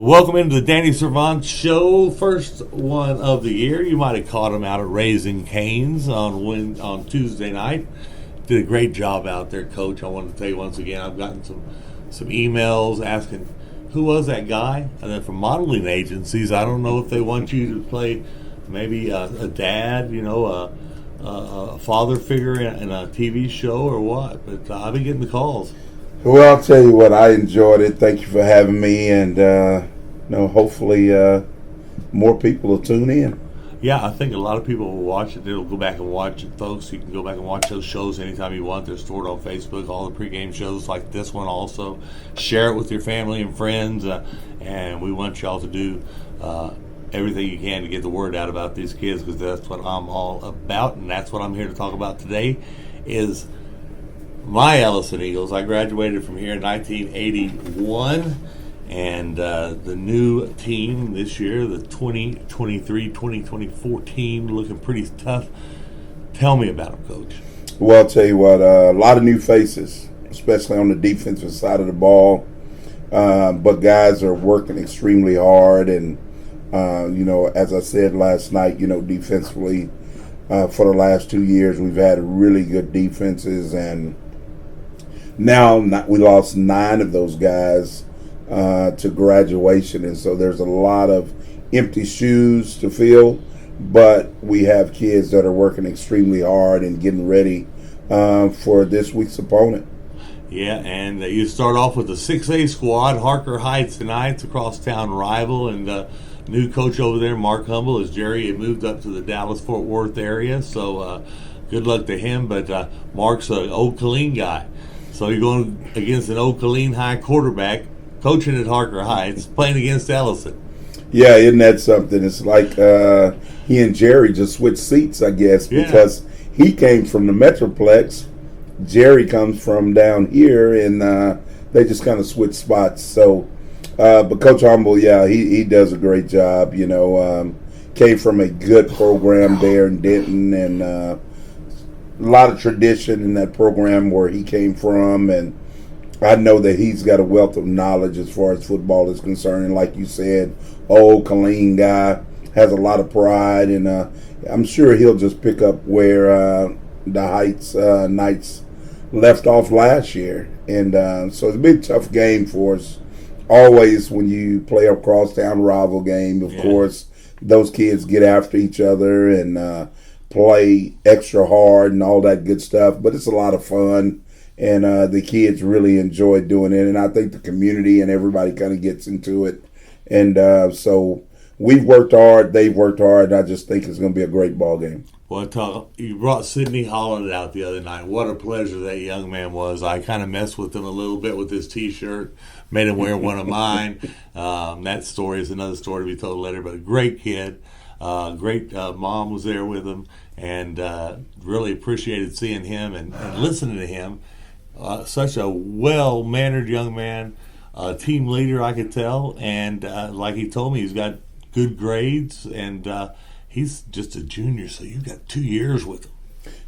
Welcome into the Danny Servance Show, first one of the year. You might have caught him out at Raising Cane's on Tuesday night. Did a great job out there, Coach. I want to tell you once again, I've gotten some emails asking who was that guy, and then from modeling agencies. I don't know if they want you to play maybe a dad, a father figure in a TV show or what. But I've been getting the calls. Well, I'll tell you what, I enjoyed it. Thank you for having me, and hopefully more people will tune in. Yeah, I think a lot of people will watch it. They'll go back and watch it, folks. You can go back and watch those shows anytime you want. They're stored on Facebook, all the pregame shows like this one also. Share it with your family and friends, and we want y'all to do everything you can to get the word out about these kids, because that's what I'm all about, and that's what I'm here to talk about today is my Ellison Eagles. I graduated from here in 1981, and the new team this year, the 2023-2024 team, looking pretty tough. Tell me about them, Coach. Well, I'll tell you what, a lot of new faces, especially on the defensive side of the ball, but guys are working extremely hard, and as I said last night, defensively, for the last 2 years, we've had really good defenses, and now we lost 9 of those guys to graduation, and so there's a lot of empty shoes to fill, but we have kids that are working extremely hard and getting ready for this week's opponent. Yeah, and you start off with the 6A squad, Harker Heights tonight. It's a crosstown rival, and new coach over there, Mark Humble, as Jerry had moved up to the Dallas-Fort Worth area, so good luck to him, but Mark's an Old Killeen guy. So you're going against an Old Killeen High quarterback, coaching at Harker Heights, playing against Ellison. Yeah, isn't that something? It's like he and Jerry just switched seats, I guess, because he came from the Metroplex. Jerry comes from down here, and they just kind of switched spots. So, but Coach Humble, he does a great job. Came from a good program there in Denton, and a lot of tradition in that program where he came from, and I know that he's got a wealth of knowledge as far as football is concerned. And like you said, Old Killeen guy, has a lot of pride, and I'm sure he'll just pick up where the Heights Knights left off last year. And so it's a big tough game for us. Always when you play a crosstown rival game, of course, those kids get after each other and play extra hard and all that good stuff. But it's a lot of fun, and the kids really enjoy doing it. And I think the community and everybody kind of gets into it. And so we've worked hard, they've worked hard, and I just think it's going to be a great ball game. Well, you brought Sidney Holland out the other night. What a pleasure that young man was. I kind of messed with him a little bit with his T-shirt, made him wear one of mine. That story is another story to be told later, but a great kid. Great mom was there with him, and really appreciated seeing him and listening to him. Such a well-mannered young man, team leader, I could tell, and like he told me, he's got good grades, and he's just a junior, so you've got 2 years with him.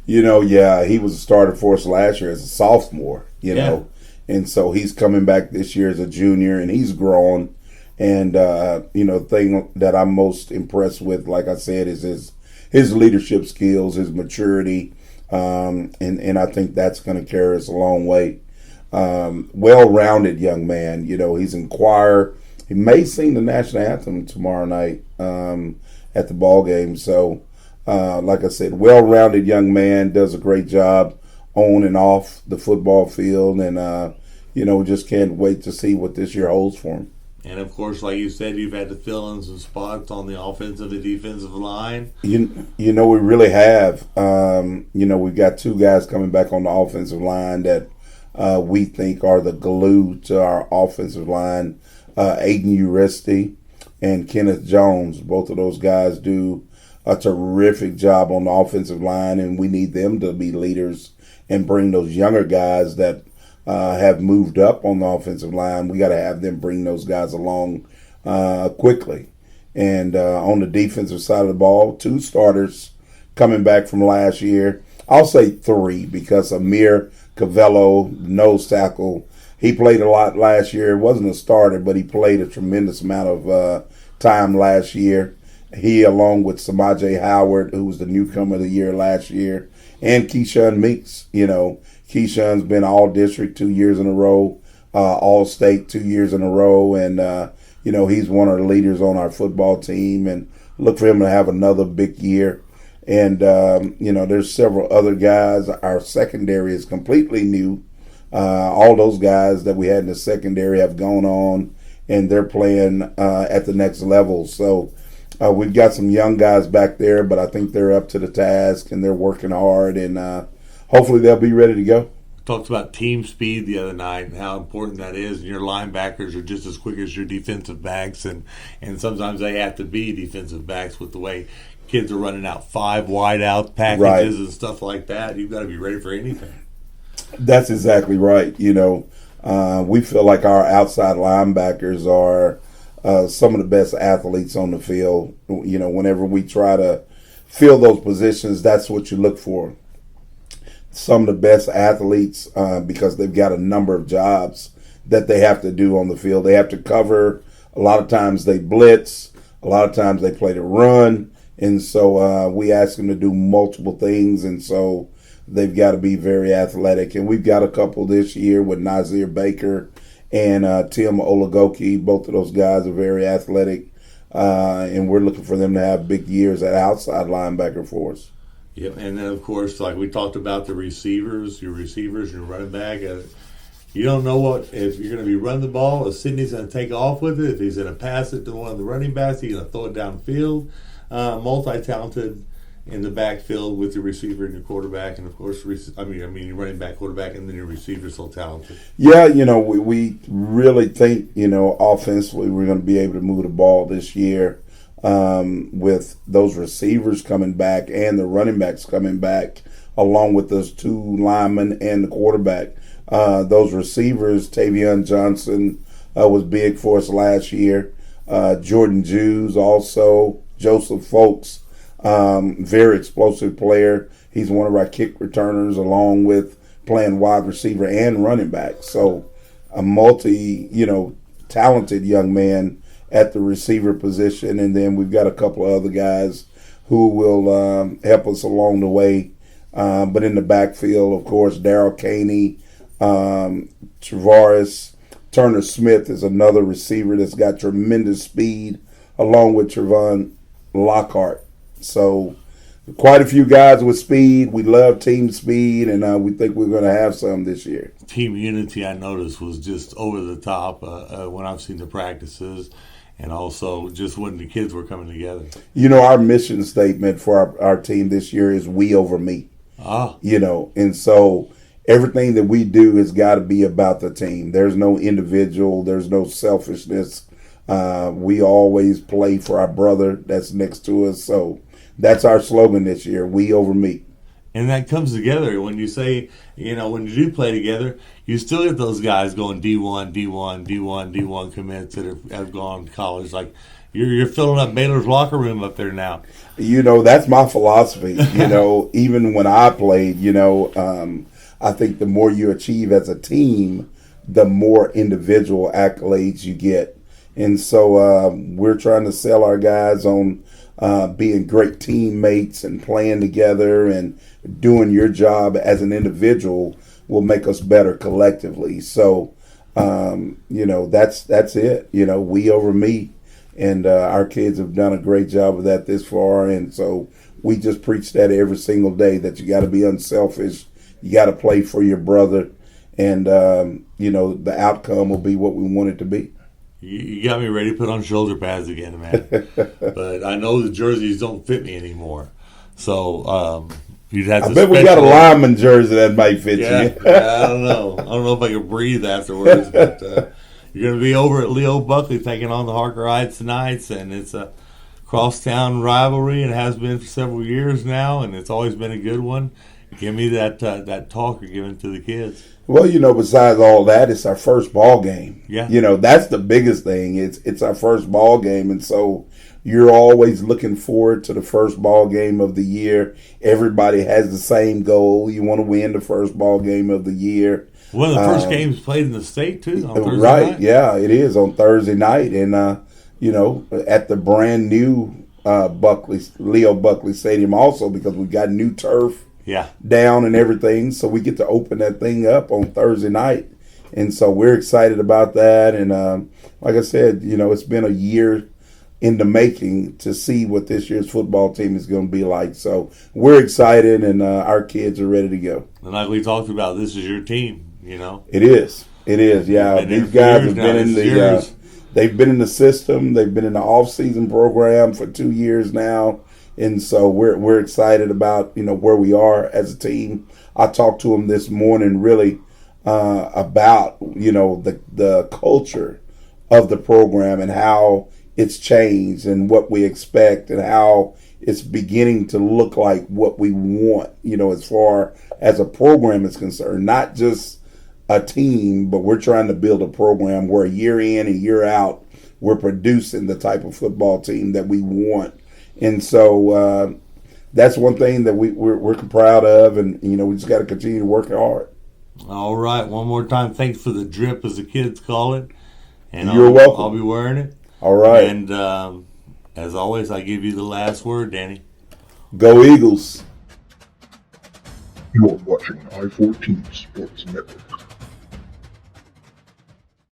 He was a starter for us last year as a sophomore, know, and so he's coming back this year as a junior, and he's grown. And, the thing that I'm most impressed with, like I said, is his leadership skills, his maturity, and I think that's going to carry us a long way. Well-rounded young man, he's in choir. He may sing the national anthem tomorrow night at the ball game. So, like I said, well-rounded young man, does a great job on and off the football field, and, just can't wait to see what this year holds for him. And, of course, like you said, you've had to fill in some spots on the offensive and defensive line. We really have. We've got 2 guys coming back on the offensive line that we think are the glue to our offensive line. Aiden Uresti and Kenneth Jones. Both of those guys do a terrific job on the offensive line, and we need them to be leaders and bring those younger guys that have moved up on the offensive line. We got to have them bring those guys along quickly. And on the defensive side of the ball, 2 starters coming back from last year. I'll say 3 because Amir Cavello, nose tackle, He played a lot last year. It wasn't a starter, but he played a tremendous amount of time last year. He, along with Samaje Howard, who was the newcomer of the year last year, and Keyshawn Meeks. Keyshawn's been all district 2 years in a row, all state 2 years in a row, and he's one of the leaders on our football team. And look for him to have another big year. And there's several other guys. Our secondary is completely new. All those guys that we had in the secondary have gone on, and they're playing at the next level. So we've got some young guys back there, but I think they're up to the task and they're working hard, and hopefully they'll be ready to go. Talked about team speed the other night and how important that is. And your linebackers are just as quick as your defensive backs, and sometimes they have to be defensive backs with the way kids are running out 5 wide out packages and stuff like that. You've got to be ready for anything. That's exactly right. We feel like our outside linebackers are some of the best athletes on the field. Whenever we try to fill those positions, that's what you look for. Some of the best athletes, because they've got a number of jobs that they have to do on the field. They have to cover. A lot of times they blitz. A lot of times they play the run. And so we ask them to do multiple things. And so they've got to be very athletic. And we've got a couple this year with Nazir Baker and Tim Olagoki. Both of those guys are very athletic. And we're looking for them to have big years at outside linebacker for us. Yep, and then, of course, like we talked about the receivers, your running back. You don't know if you're going to be running the ball, if Sidney's going to take off with it, if he's going to pass it to one of the running backs, he's going to throw it downfield. Multi-talented in the backfield with your receiver and your quarterback, and, of course, your running back, quarterback, and then your receiver so talented. Yeah, we really think, offensively we're going to be able to move the ball this year. With those receivers coming back and the running backs coming back, along with those 2 linemen and the quarterback. Those receivers, Tavion Johnson was big for us last year. Jordan Jews also. Joseph Folks, very explosive player. He's one of our kick returners, along with playing wide receiver and running back. So a talented young man at the receiver position, and then we've got a couple of other guys who will help us along the way. But in the backfield, of course, Darryl Caney, Travaris, Turner Smith is another receiver that's got tremendous speed, along with Trevon Lockhart. So quite a few guys with speed. We love team speed, and we think we're going to have some this year. Team unity, I noticed, was just over the top when I've seen the practices. And also just when the kids were coming together. Our mission statement for our team this year is "We over me." And so everything that we do has got to be about the team. There's no individual. There's no selfishness. We always play for our brother that's next to us. So that's our slogan this year: "We over me." And that comes together when you say, when you do play together, you still get those guys going D1 commits that have gone to college. Like you're filling up Baylor's locker room up there now. That's my philosophy. Even when I played, I think the more you achieve as a team, the more individual accolades you get. And so we're trying to sell our guys on being great teammates and playing together, and doing your job as an individual will make us better collectively. So, that's it. We over me, and our kids have done a great job of that this far. And so we just preach that every single day, that you got to be unselfish. You got to play for your brother, and, the outcome will be what we want it to be. You got me ready to put on shoulder pads again, man. But I know the jerseys don't fit me anymore. So you'd have to. I bet we got a lineman jersey that might fit you. I don't know. I don't know if I can breathe afterwards. But you're going to be over at Leo Buckley taking on the Harkerites tonight, and it's a crosstown rivalry, and it has been for several years now, and it's always been a good one. Give me that talk you're giving to the kids. Well, besides all that, it's our first ball game. Yeah. That's the biggest thing. It's our first ball game, and so you're always looking forward to the first ball game of the year. Everybody has the same goal. You want to win the first ball game of the year. One of the first games played in the state too on Thursday Right, night. yeah, it is on Thursday night, and at the brand new Leo Buckley Stadium also, because we got new turf down and everything, so we get to open that thing up on Thursday night, and so we're excited about that. And like I said, it's been a year in the making to see what this year's football team is going to be like. So we're excited, and our kids are ready to go. And like we talked about, this is your team. It is. Yeah, these guys have been in the. They've been in the system. They've been in the off-season program for 2 years now, and so we're excited about where we are as a team. I talked to them this morning really about the culture of the program and how it's changed and what we expect and how it's beginning to look like what we want. As far as a program is concerned, not just a team, but we're trying to build a program where year in and year out we're producing the type of football team that we want. And so that's one thing that we're proud of, and we just got to continue to work hard. All right, one more time, thanks for the drip, as the kids call it. And you're welcome. I'll be wearing it. All right. And as always, I give you the last word, Danny. Go Eagles. You are watching I-14 Sports Network.